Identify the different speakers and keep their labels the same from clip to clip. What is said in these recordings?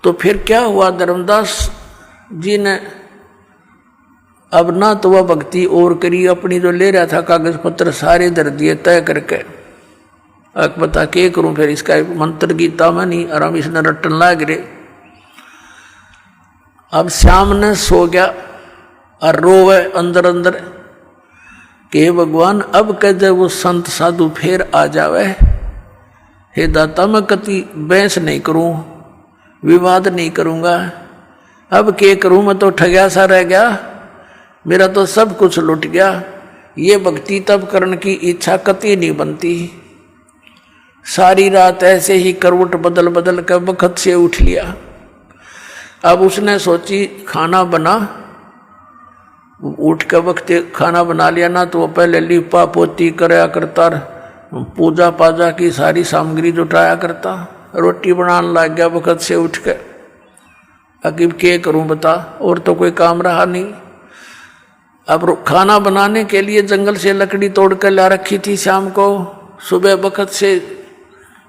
Speaker 1: तो फिर क्या हुआ, धर्मदास जी ने अब ना तो वह भक्ति और करी, अपनी जो ले रहा था कागज पत्र सारे धर दिए तय करके। अब बता के करूं, फिर इसका मंत्र गीता में नहीं आराम इसने रटन लाग रहे। अब श्याम ने सो गया और रोवे अंदर अंदर कि भगवान अब कदे वो संत साधु फिर आ जावे, हे दाता मैं कति बहस नहीं करूं, विवाद नहीं करूंगा, अब के करूं, मैं तो ठगया सा रह गया, मेरा तो सब कुछ लुट गया। ये भक्ति तब करने की इच्छा कति नहीं बनती। सारी रात ऐसे ही करवट बदल बदल कर बखत से उठ लिया। अब उसने सोची खाना बना, उठ के वक्त खाना बना लिया ना तो वो पहले लिपा पोती कराया करता, पूजा पाजा की सारी सामग्री जुटाया करता, रोटी बनाने लग गया वक्त से उठ के। अकीब के करूं बता, और तो कोई काम रहा नहीं। अब खाना बनाने के लिए जंगल से लकड़ी तोड़ कर ला रखी थी शाम को, सुबह वक्त से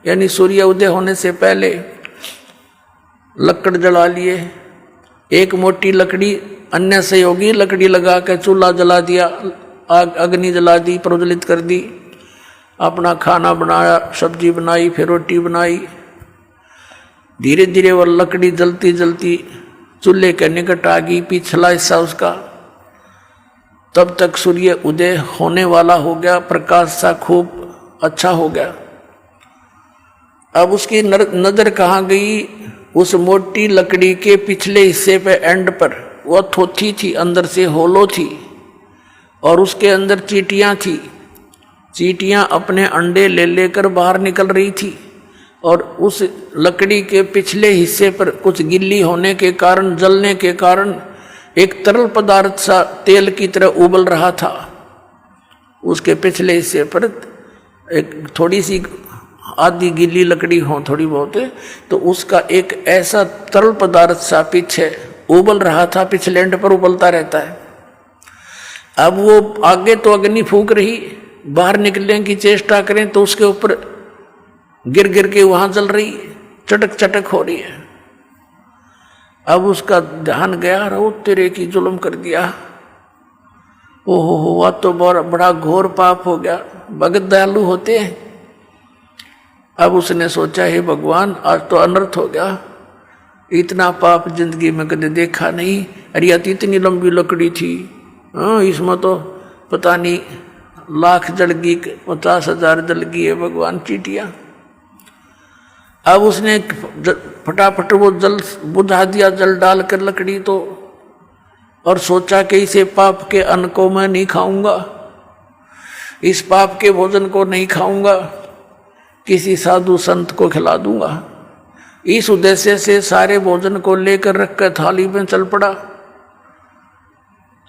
Speaker 1: यानी सूर्य उदय होने से पहले लकड़ जला लिए। एक मोटी लकड़ी अन्य सहयोगी लकड़ी लगा के चूल्हा जला दिया, आग अग्नि जला दी, प्रज्वलित कर दी, अपना खाना बनाया, सब्जी बनाई, फिर रोटी बनाई। धीरे धीरे वह लकड़ी जलती जलती चूल्हे के निकट आ गई, पिछला हिस्सा उसका। तब तक सूर्य उदय होने वाला हो गया, प्रकाश सा खूब अच्छा हो गया। अब उसकी नजर कहाँ गई, उस मोटी लकड़ी के पिछले हिस्से पे एंड पर वह थोथी थी, अंदर से होलो थी और उसके अंदर चींटियां थी। चींटियां अपने अंडे ले लेकर बाहर निकल रही थी और उस लकड़ी के पिछले हिस्से पर कुछ गिल्ली होने के कारण, जलने के कारण एक तरल पदार्थ सा तेल की तरह उबल रहा था। उसके पिछले हिस्से पर एक थोड़ी सी आधी गीली लकड़ी हो थोड़ी बहुत, तो उसका एक ऐसा तरल पदार्थ सा पीछे उबल रहा था, पिछले एंड पर उबलता रहता है। अब वो आगे तो अग्नि फूंक रही, बाहर निकलने की चेष्टा करें तो उसके ऊपर गिर गिर के वहां जल रही, चटक चटक हो रही है। अब उसका ध्यान गया, रो तेरे की जुल्म कर दिया, ओहो हुआ तो बड़ा घोर पाप हो गया। भगत दयालु होते हैं। अब उसने सोचा हे भगवान आज तो अनर्थ हो गया, इतना पाप जिंदगी में कभी देखा नहीं। अरे यार इतनी लंबी लकड़ी थी, इसमें तो पता नहीं लाख जल गई, 50,000 जल गई है भगवान चींटियां। अब उसने फटाफट वो जल बुझा दिया, जल डालकर लकड़ी तो, और सोचा कि इसे पाप के अन्न को मैं नहीं खाऊंगा, इस पाप के भोजन को नहीं खाऊंगा, किसी साधु संत को खिला दूंगा। इस उद्देश्य से सारे भोजन को लेकर रखकर थाली में चल पड़ा,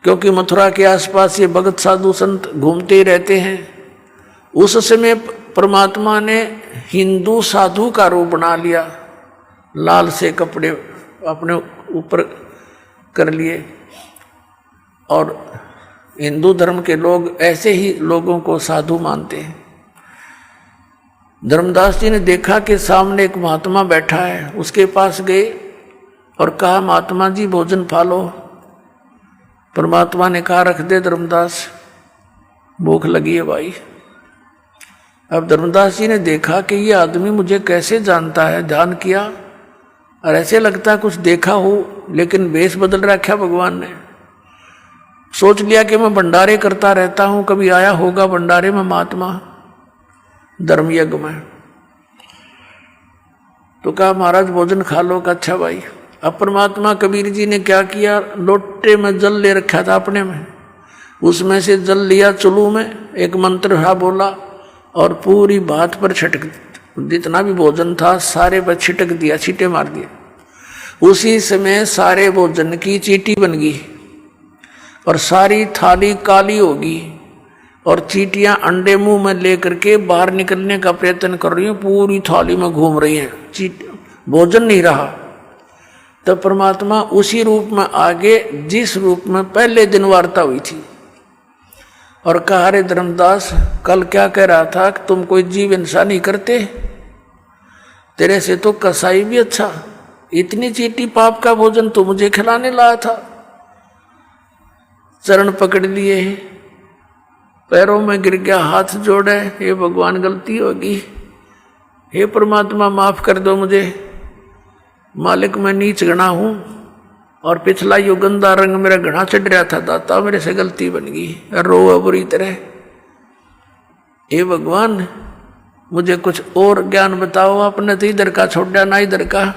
Speaker 1: क्योंकि मथुरा के आसपास ये भगत साधु संत घूमते ही रहते हैं। उस समय परमात्मा ने हिंदू साधु का रूप बना लिया, लाल से कपड़े अपने ऊपर कर लिए, और हिंदू धर्म के लोग ऐसे ही लोगों को साधु मानते हैं। धर्मदास जी ने देखा कि सामने एक महात्मा बैठा है, उसके पास गए और कहा महात्मा जी भोजन खा लो। परमात्मा ने कहा रख दे धर्मदास, भूख लगी है भाई। अब धर्मदास जी ने देखा कि ये आदमी मुझे कैसे जानता है, ध्यान किया और ऐसे लगता है कुछ देखा हो, लेकिन वेश बदल रखा भगवान ने। सोच लिया कि मैं भंडारे करता रहता हूं, कभी आया होगा भंडारे में महात्मा धर्म यज्ञ में। तो कहा महाराज भोजन खा लो। का अच्छा भाई। अब परमात्मा कबीर जी ने क्या किया, लोटे में जल ले रखा था अपने में, उसमें से जल लिया चुलू में, एक मंत्र हा बोला और पूरी बात पर छिटक, जितना भी भोजन था सारे पर छिटक दिया, छींटे मार दिए। उसी समय सारे भोजन की चींटी बन गई और सारी थाली काली होगी और चींटियां अंडे मुंह में लेकर के बाहर निकलने का प्रयत्न कर रही हैं, पूरी थाली में घूम रही हैं, भोजन नहीं रहा। तो परमात्मा उसी रूप में आगे जिस रूप में पहले दिन वार्ता हुई थी, और कहा अरे धर्मदास कल क्या कह रहा था कि तुम कोई जीव हिंसा नहीं करते, तेरे से तो कसाई भी अच्छा, इतनी चीटी पाप का भोजन तो मुझे खिलाने लाया था। चरण पकड़ लिए, पैरों में गिर गया, हाथ जोड़े, हे भगवान गलती होगी, हे परमात्मा माफ कर दो मुझे, मालिक मैं नीच गणा हूं और पिछला यो गंदा रंग मेरा घना चढ़ रहा था, दाता मेरे से गलती बन गई, रो बुरी तरह। हे भगवान मुझे कुछ और ज्ञान बताओ, आपने तो इधर का छोड़ा ना इधर का,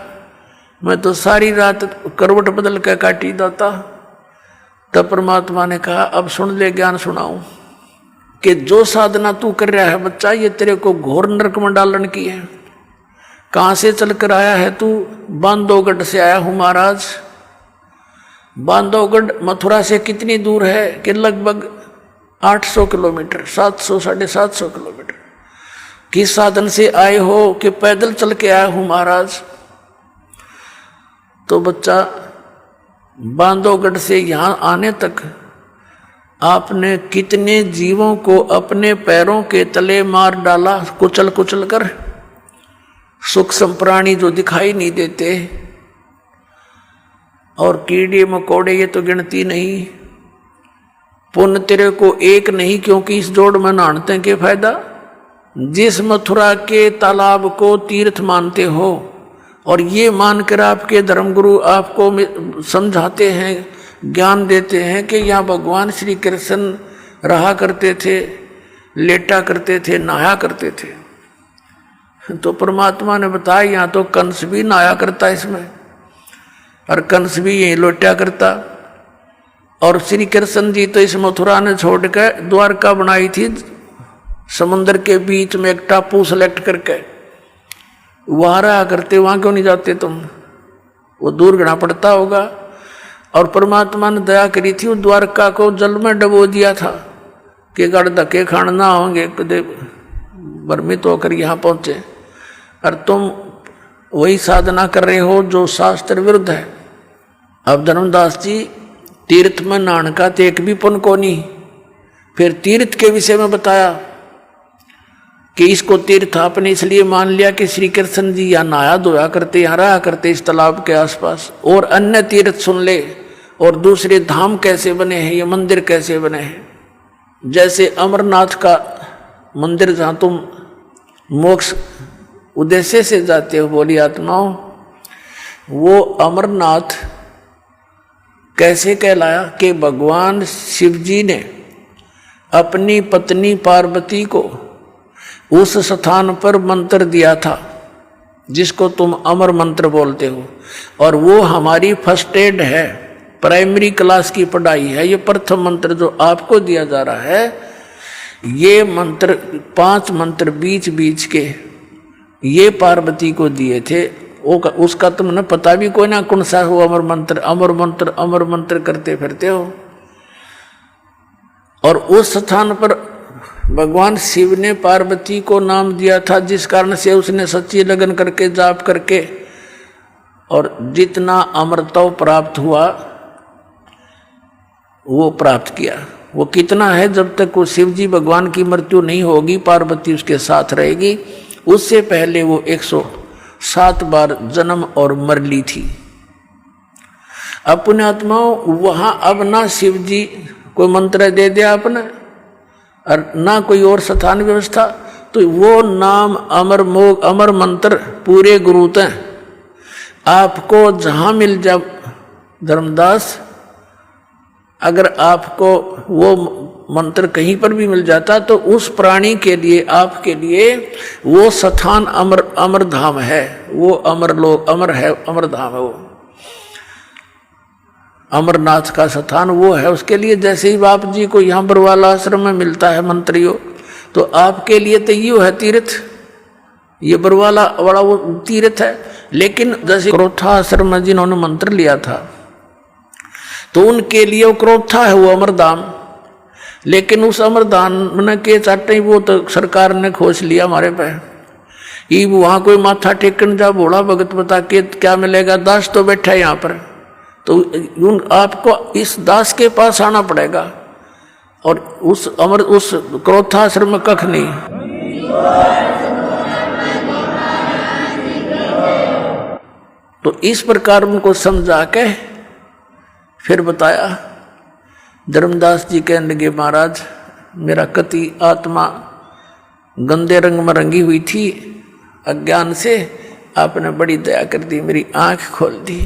Speaker 1: मैं तो सारी रात करवट बदल के काटी दाता। तब परमात्मा ने कहा अब सुन ले, ज्ञान सुनाऊं कि जो साधना तू कर रहा है बच्चा, ये तेरे को घोर नरक में डालन की है। कहां से चल कर आया है तू? बांधवगढ़ से आया हूं महाराज। बांधवगढ़ मथुरा से कितनी दूर है? कि लगभग 800 किलोमीटर, 700 750 किलोमीटर। किस साधन से आए हो? कि पैदल चल के आया हूं महाराज। तो बच्चा बांधवगढ़ से यहां आने तक आपने कितने जीवों को अपने पैरों के तले मार डाला, कुचल कुचल कर। सूक्ष्म प्राणी जो दिखाई नहीं देते, और कीड़े मकोड़े ये तो गिनती नहीं। पुण्य तेरे को एक नहीं, क्योंकि इस जोड़ में नहाते के फायदा। जिस मथुरा के तालाब को तीर्थ मानते हो और ये मानकर आपके धर्मगुरु आपको समझाते हैं, ज्ञान देते हैं कि यहाँ भगवान श्री कृष्ण रहा करते थे, लेटा करते थे, नहाया करते थे, तो परमात्मा ने बताया यहाँ तो कंस भी नहाया करता इसमें, और कंस भी यही लोटा करता। और श्री कृष्ण जी तो इस मथुरा ने छोड़कर द्वारका बनाई थी, समुद्र के बीच में एक टापू सेलेक्ट करके, वहां रहा करते। वहां क्यों नहीं जाते तुम? वो दूर घना पड़ता होगा। और परमात्मा ने दया करी थी, द्वारका को जल में डबो दिया था कि गड़ धक्के खान ना होंगे, भ्रमित होकर यहाँ पहुंचे। और तुम वही साधना कर रहे हो जो शास्त्र विरुद्ध है। अब धर्मदास जी तीर्थ में नहाने का तो एक भी पुण्य को नहीं। फिर तीर्थ के विषय में बताया कि इसको तीर्थ आपने इसलिए मान लिया कि श्री कृष्ण जी यहाँ नहाया धोया करते, यहाँ रहा करते इस तालाब के आसपास। और अन्य तीर्थ सुन ले, और दूसरे धाम कैसे बने हैं, ये मंदिर कैसे बने हैं। जैसे अमरनाथ का मंदिर जहाँ तुम मोक्ष उद्देश्य से जाते हो बोली आत्माओं, वो अमरनाथ कैसे कहलाया कि भगवान शिव जी ने अपनी पत्नी पार्वती को उस स्थान पर मंत्र दिया था जिसको तुम अमर मंत्र बोलते हो। और वो हमारी फर्स्ट एड है, प्राइमरी क्लास की पढ़ाई है। ये प्रथम मंत्र जो आपको दिया जा रहा है, ये मंत्र 5 मंत्र बीच बीच के ये पार्वती को दिए थे। उसका तुमने पता भी कोई ना कौन सा हो अमर मंत्र, अमर मंत्र, अमर मंत्र करते फिरते हो। और उस स्थान पर भगवान शिव ने पार्वती को नाम दिया था, जिस कारण से उसने सच्ची लगन करके जाप करके और जितना अमरत्व प्राप्त हुआ वो प्राप्त किया। वो कितना है? जब तक वो शिव जी भगवान की मृत्यु नहीं होगी, पार्वती उसके साथ रहेगी। उससे पहले वो 107 बार जन्म और मर ली थी। अब पुण्यात्माओं वहां अब ना शिव जी कोई मंत्र दे दिया आपने, और ना कोई और स्थान व्यवस्था, तो वो नाम अमर मंत्र पूरे गुरुत हैं। आपको जहां मिल जा धर्मदास, अगर आपको वो मंत्र कहीं पर भी मिल जाता तो उस प्राणी के लिए, आपके लिए वो स्थान अमर धाम है, वो अमर लोक अमर है, अमर धाम है वो अमरनाथ का स्थान वो है उसके लिए। जैसे ही बाप जी को यहाँ बरवाला आश्रम में मिलता है मंत्रियों, तो आपके लिए तो ये है तीर्थ, ये बरवाला वाला वो तीर्थ है। लेकिन जैसे क्रोथा आश्रम में जिन्होंने मंत्र लिया था तो उनके लिए वो क्रोथा है, वो अमरधाम। लेकिन उस अमरधाम के चाटे वो तो सरकार ने खोज लिया हमारे पे। ये वहाँ कोई माथा टेकन जा भोला भगत बता के क्या मिलेगा, दास तो बैठा है यहाँ पर, तो आपको इस दास के पास आना पड़ेगा। और उस क्रोधाश्रम में कख नहीं। तो इस प्रकार उनको समझा के फिर बताया। धर्मदास जी कहने लगे, महाराज मेरा कति आत्मा गंदे रंग में रंगी हुई थी अज्ञान से, आपने बड़ी दया कर दी, मेरी आंख खोल दी।